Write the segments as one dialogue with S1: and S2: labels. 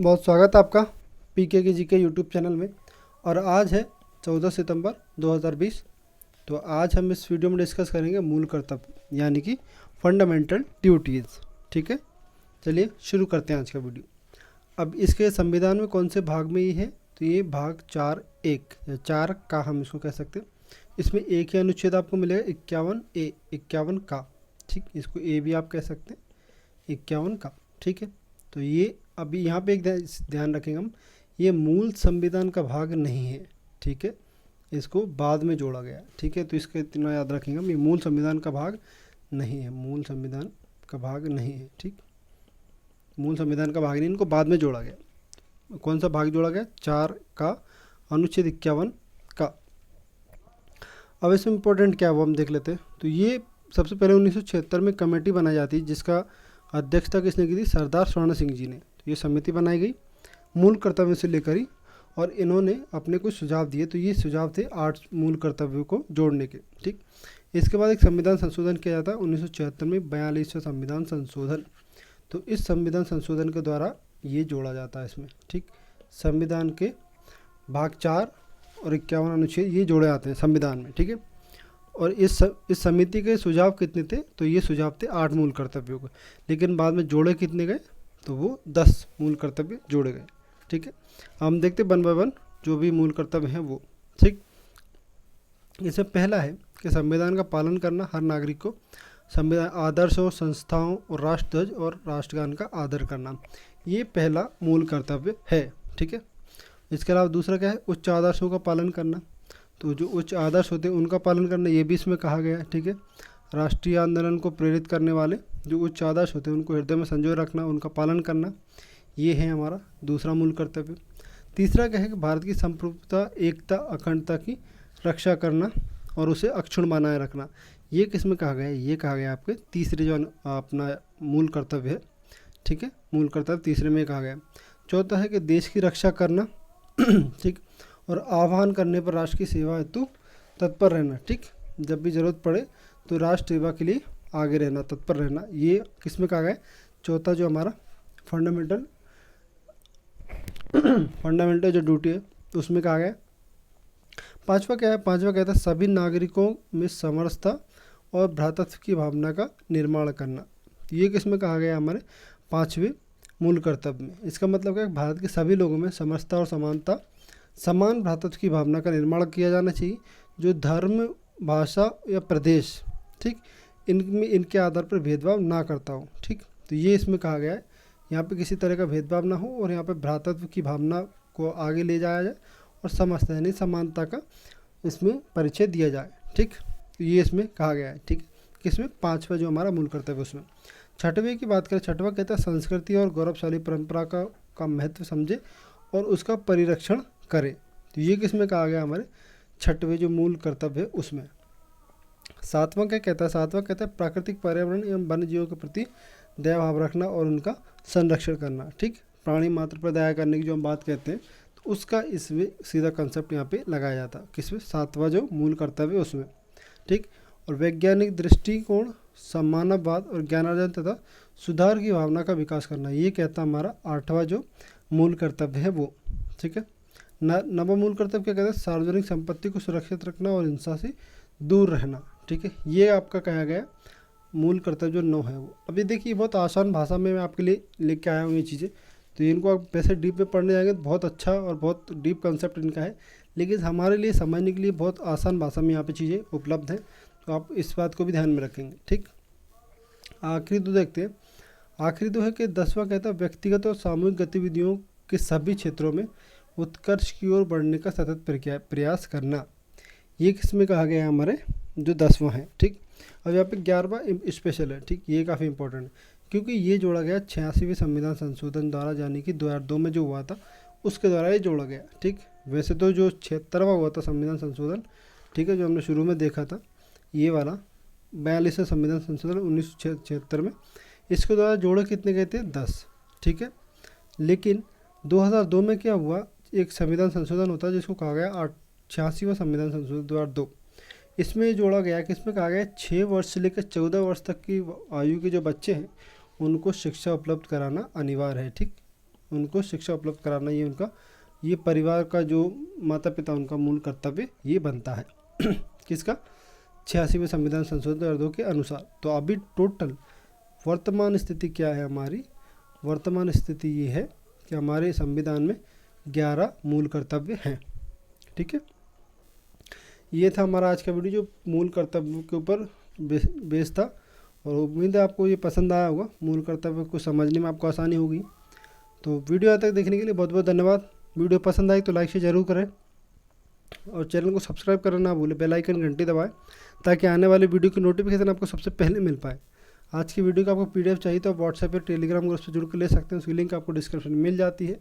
S1: बहुत स्वागत है आपका पीके के जीके यूट्यूब चैनल में। और आज है 14 सितंबर 2020। तो आज हम इस वीडियो में डिस्कस करेंगे मूल कर्तव्य यानी कि फंडामेंटल ड्यूटीज़। ठीक है, चलिए शुरू करते हैं आज का वीडियो। अब इसके संविधान में कौन से भाग में ये है, तो ये भाग 4(1) या 4 का हम इसको कह सकते हैं। इसमें एक ही अनुच्छेद आपको मिलेगा 51(a), 51 का। ठीक, इसको ए भी आप कह सकते हैं, 51 का। ठीक है, तो ये अभी यहाँ पे एक ध्यान रखेंगे हम, ये मूल संविधान का भाग नहीं है। ठीक है, इसको बाद में जोड़ा गया। ठीक है, तो इसका इतना याद रखेंगे हम, ये मूल संविधान का भाग नहीं है, मूल संविधान का भाग नहीं है। ठीक, मूल संविधान का भाग नहीं, इनको बाद में जोड़ा गया। कौन सा भाग जोड़ा गया? 4 का, अनुच्छेद 51 का। अब इसमें इम्पोर्टेंट क्या है वो हम देख लेते हैं। तो ये सबसे पहले 1976 में कमेटी बनाई जाती है, जिसका अध्यक्षता किसने की थी? सरदार स्वर्ण सिंह जी ने। तो ये समिति बनाई गई मूल कर्तव्य से लेकर ही, और इन्होंने अपने कुछ सुझाव दिए। तो ये सुझाव थे 8 मूल कर्तव्यों को जोड़ने के। ठीक, इसके बाद एक संविधान संशोधन किया जाता है 1976 में, 42वां संविधान संशोधन। तो इस संविधान संशोधन के द्वारा ये जोड़ा जाता है इसमें। ठीक, संविधान के भाग 4 और 51 अनुच्छेद ये जोड़े आते हैं संविधान में। ठीक है, और इस समिति के सुझाव कितने थे? तो ये सुझाव थे 8 मूल कर्तव्यों के, लेकिन बाद में जोड़े कितने गए? तो वो 10 मूल कर्तव्य जोड़े गए। ठीक है, हम देखते वन बाय वन जो भी मूल कर्तव्य हैं वो। ठीक, इसमें पहला है कि संविधान का पालन करना हर नागरिक को, संविधान आदर्शों, संस्थाओं और राष्ट्रध्वज और राष्ट्रगान का आदर करना, ये पहला मूल कर्तव्य है। ठीक है, इसके अलावा दूसरा क्या है? उच्च आदर्शों का पालन करना। तो जो उच्च आदर्श होते हैं उनका पालन करना, ये भी इसमें कहा गया है। ठीक है, राष्ट्रीय आंदोलन को प्रेरित करने वाले जो उच्च आदर्श होते हैं उनको हृदय में संजोए रखना, उनका पालन करना, ये है हमारा दूसरा मूल कर्तव्य। तीसरा क्या है कि भारत की संप्रभुता, एकता, अखंडता की रक्षा करना और उसे अक्षुण्ण बनाए रखना, ये किस में कहा गया है? ये कहा गया है आपके तीसरे जो अपना मूल कर्तव्य है। ठीक है, मूल कर्तव्य तीसरे में कहा गया है। चौथा है कि देश की रक्षा करना ठीक, और आह्वान करने पर राष्ट्र की सेवा हेतु तत्पर रहना। ठीक, जब भी ज़रूरत पड़े तो राष्ट्र सेवा के लिए आगे रहना, तत्पर रहना, ये किस में कहा गया है? चौथा जो हमारा फंडामेंटल जो ड्यूटी है उसमें कहा गया है। पांचवा क्या है? पांचवा कहता है सभी नागरिकों में समरसता और भ्रातृत्व की भावना का निर्माण करना, ये किस में कहा गया है? हमारे 5वें मूल कर्तव्य में। इसका मतलब क्या है? भारत के सभी लोगों में समरसता और समानता, समान भ्रातृत्व की भावना का निर्माण किया जाना चाहिए, जो धर्म, भाषा या प्रदेश, ठीक, इनमें इनके आधार पर भेदभाव ना करता हो। ठीक, तो ये इसमें कहा गया है, यहाँ पे किसी तरह का भेदभाव ना हो और यहाँ पे भ्रातृत्व की भावना को आगे ले जाया जाए और समस्त यानी समानता का इसमें परिचय दिया जाए। ठीक, तो ये इसमें कहा गया है। ठीक, किसमें? 5वां जो हमारा मूल कर्तव्य उसमें। 6वें की बात करें, 6वां कहता है संस्कृति और गौरवशाली परंपरा का महत्व समझे और उसका परिरक्षण करे। तो ये किस में कहा गया? हमारे 6वें जो मूल कर्तव्य है उसमें। 7वां क्या कहता है? 7वां कहता है प्राकृतिक पर्यावरण एवं वन्य जीवों के प्रति दया भाव रखना और उनका संरक्षण करना। ठीक, प्राणी मात्र पर दया करने की जो हम बात कहते हैं तो उसका इसमें सीधा कंसेप्ट यहाँ पे लगाया जाता है। किसमें? 7वां जो मूल कर्तव्य उसमें। ठीक, और वैज्ञानिक दृष्टिकोण, सम्मानवाद और ज्ञानार्जन तथा सुधार की भावना का विकास करना, ये कहता है हमारा 8वां जो मूल कर्तव्य है वो। ठीक है, 9वां मूल कर्तव्य क्या कहता है? सार्वजनिक संपत्ति को सुरक्षित रखना और हिंसा से दूर रहना। ठीक है, ये आपका कहा गया मूल कर्तव्य जो 9 है वो। अभी देखिए बहुत आसान भाषा में मैं आपके लिए लेके आया हूँ ये चीज़ें, तो इनको आप वैसे डीप में पढ़ने जाएंगे तो बहुत अच्छा और बहुत डीप कंसेप्ट इनका है, लेकिन हमारे लिए समझने के लिए बहुत आसान भाषा में यहाँ पे चीज़ें उपलब्ध हैं, तो आप इस बात को भी ध्यान में रखेंगे। ठीक, आखिरी दो देखते हैं। आखिरी दो है कि 10वां कहता है व्यक्तिगत और सामूहिक गतिविधियों के सभी क्षेत्रों में उत्कर्ष की ओर बढ़ने का सतत प्रयास करना, ये किस में कहा गया है? हमारे जो 10वां है। ठीक, अब यहाँ पे 11वां स्पेशल है। ठीक, ये काफ़ी इंपॉर्टेंट है क्योंकि ये जोड़ा गया 86वें संविधान संशोधन द्वारा, यानी कि 2002 में जो हुआ था उसके द्वारा ये जोड़ा गया। ठीक, वैसे तो जो 76वां हुआ था संविधान संशोधन, ठीक है, जो हमने शुरू में देखा था ये वाला 42वां संविधान संशोधन 1976 में, इसके द्वारा जोड़े कितने गए थे? 10। ठीक है, लेकिन 2002 में क्या हुआ? एक संविधान संशोधन होता है जिसको कहा गया 86वां संविधान संशोधन 2002। इसमें जोड़ा गया कि इसमें कहा गया 6 वर्ष से लेकर 14 वर्ष तक की आयु के जो बच्चे हैं उनको शिक्षा उपलब्ध कराना अनिवार्य है। ठीक, उनको शिक्षा उपलब्ध कराना, ये परिवार का जो माता पिता उनका मूल कर्तव्य ये बनता है। किसका? 86वें संविधान संशोधन 2002 के अनुसार। तो अभी टोटल वर्तमान स्थिति क्या है हमारी? वर्तमान स्थिति ये है कि हमारे संविधान में 11 मूल कर्तव्य हैं। ठीक है, ये था हमारा आज का वीडियो जो मूल कर्तव्य के ऊपर बेस था, और उम्मीद है आपको ये पसंद आया होगा। मूल कर्तव्य को समझने में आपको आसानी होगी। तो वीडियो यहाँ तक देखने के लिए बहुत बहुत धन्यवाद। वीडियो पसंद आई तो लाइक शेयर जरूर करें, और चैनल को सब्सक्राइब करना ना भूलें, बेल आइकन घंटी दबाएं ताकि आने वाले वीडियो की नोटिफिकेशन आपको सबसे पहले मिल पाए। आज की वीडियो का आपको PDF चाहिए तो आप व्हाट्सएप या टेलीग्राम ग्रुप से जुड़ कर ले सकते हैं, उसकी लिंक आपको डिस्क्रिप्शन में मिल जाती है।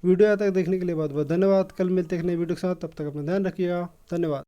S1: वीडियो यहाँ तक देखने के लिए बहुत बहुत धन्यवाद। कल मिलते हैं नई वीडियो के साथ, तब तक अपना ध्यान रखिएगा। धन्यवाद।